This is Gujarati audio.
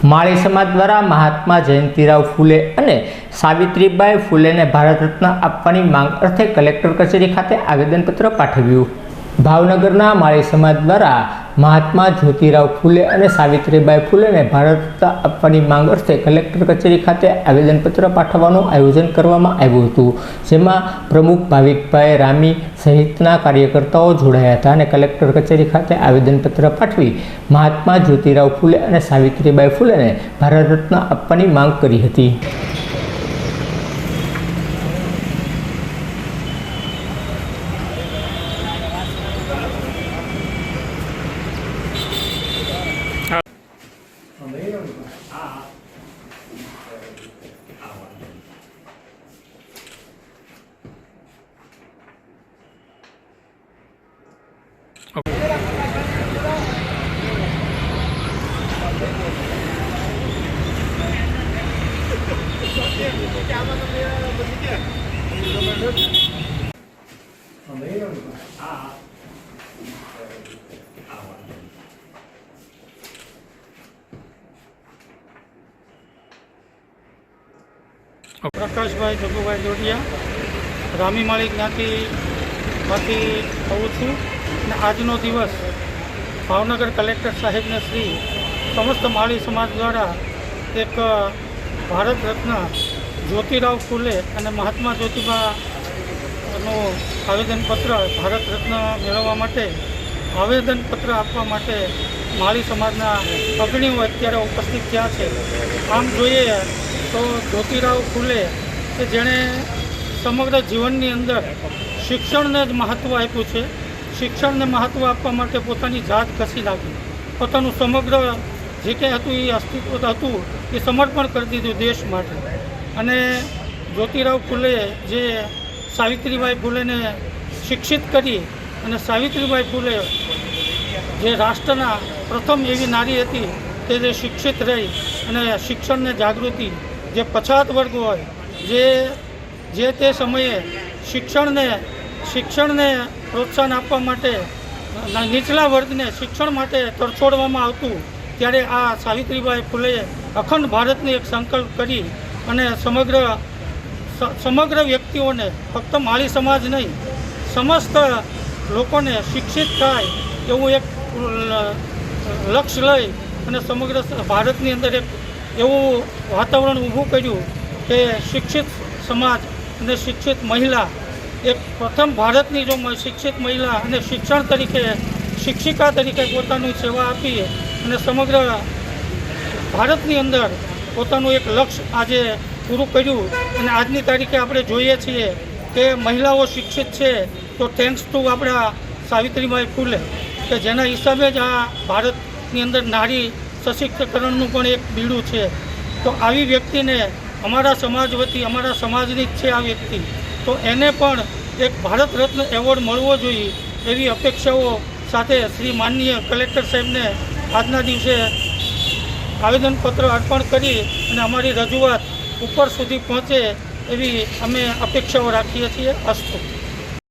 माळी समाज द्वारा महात्मा जयंतीराव फूले અને સાવિત્રીબાઈ ફૂલેને ભારત રત્ન આપવાની માંગ અર્થે કલેક્ટર કચેરી ખાતે આવેદનપત્ર પાઠવ્યું। ભાવનગરના માળી સમાજ દ્વારા મહાત્મા જ્યોતિરાવ ફૂલે અને સાવિત્રીબાઈ ફૂલેને ભારત રત્ન આપવાની માંગ અર્થે કલેક્ટર કચેરી ખાતે આવેદનપત્ર પાઠવવાનું આયોજન કરવામાં આવ્યું હતું, જેમાં પ્રમુખ ભાવિકભાઈ રામી સહિતના કાર્યકર્તાઓ જોડાયા હતા અને કલેક્ટર કચેરી ખાતે આવેદનપત્ર પાઠવી મહાત્મા જ્યોતિરાવ ફૂલે અને સાવિત્રીબાઈ ફૂલેને ભારત રત્ન આપવાની માંગ કરી હતી। प्रकाशभाई जगुभाई जोड़िया रामीमाળી જ્ઞાતિમાંથી આવું છું અને આજનો દિવસ ભાવનગર કલેક્ટર સાહેબને શ્રી સમસ્ત માળી સમાજ દ્વારા એક ભારત રત્ન જ્યોતિરાવ ફૂલે અને મહાત્મા જ્યોતિબાનું આવેદનપત્ર ભારત રત્ન મેળવવા માટે આવેદનપત્ર આપવા માટે માળી સમાજના અગ્રણીઓ અત્યારે ઉપસ્થિત થયા છે। આમ જોઈએ તો જ્યોતિરાવ ફૂલે કે જેણે સમગ્ર જીવનની અંદર શિક્ષણને જ મહત્ત્વ આપ્યું છે। શિક્ષણને મહત્ત્વ આપવા માટે પોતાની જાત ઘસી નાખી, પોતાનું સમગ્ર જે કંઈ હતું એ અસ્તિત્વ હતું એ સમર્પણ કરી દીધું દેશ માટે। અને જ્યોતિરાવ ફૂલે જે સાવિત્રીબાઈ ફૂલેને શિક્ષિત કરી અને સાવિત્રીબાઈ ફૂલે જે રાષ્ટ્રના પ્રથમ એવી નારી હતી તે જે શિક્ષિત રહી અને શિક્ષણને જાગૃતિ જે પછાત વર્ગ હોય જે તે સમયે શિક્ષણને પ્રોત્સાહન આપવા માટે નીચલા વર્ગને શિક્ષણ માટે તરછોડવામાં આવતું, ત્યારે આ સાવિત્રીબાઈ ફૂલેએ અખંડ ભારતની એક સંકલ્પ કરી અને સમગ્ર વ્યક્તિઓને, ફક્ત માળી સમાજ નહીં, સમસ્ત લોકોને શિક્ષિત થાય એવું એક લક્ષ્ય લઈ અને સમગ્ર ભારતની અંદર એક એવું વાતાવરણ ઊભું કર્યું કે શિક્ષિત સમાજ અને શિક્ષિત મહિલા, એક પ્રથમ ભારતની જો શિક્ષિત મહિલા અને શિક્ષણ તરીકે શિક્ષિકા તરીકે પોતાની સેવા આપી અને સમગ્ર ભારતની અંદર પોતાનું એક લક્ષ્ય આજે પૂરું કર્યું। અને આજની તારીખે આપણે જોઈએ છીએ કે મહિલાઓ શિક્ષિત છે તો થેન્ક્સ ટુ આપણા સાવિત્રીબાઈ ફૂલે, કે જેના હિસાબે જ આ ભારતની અંદર નારી સશક્તિકરણનું પણ એક બીડું છે। તો આવી વ્યક્તિને અમારા સમાજ વતી, અમારા સમાજની જ છે આ વ્યક્તિ, તો એને પણ એક ભારત રત્ન એવોર્ડ મળવો જોઈએ એવી અપેક્ષાઓ સાથે શ્રી માનનીય કલેક્ટર સાહેબને આજના દિવસે આવેદનપત્ર અર્પણ કરી અને અમારી રજૂઆત ઉપર સુધી પહોંચે એવી અમે અપેક્ષાઓ રાખીએ છીએ। અસ્તુ।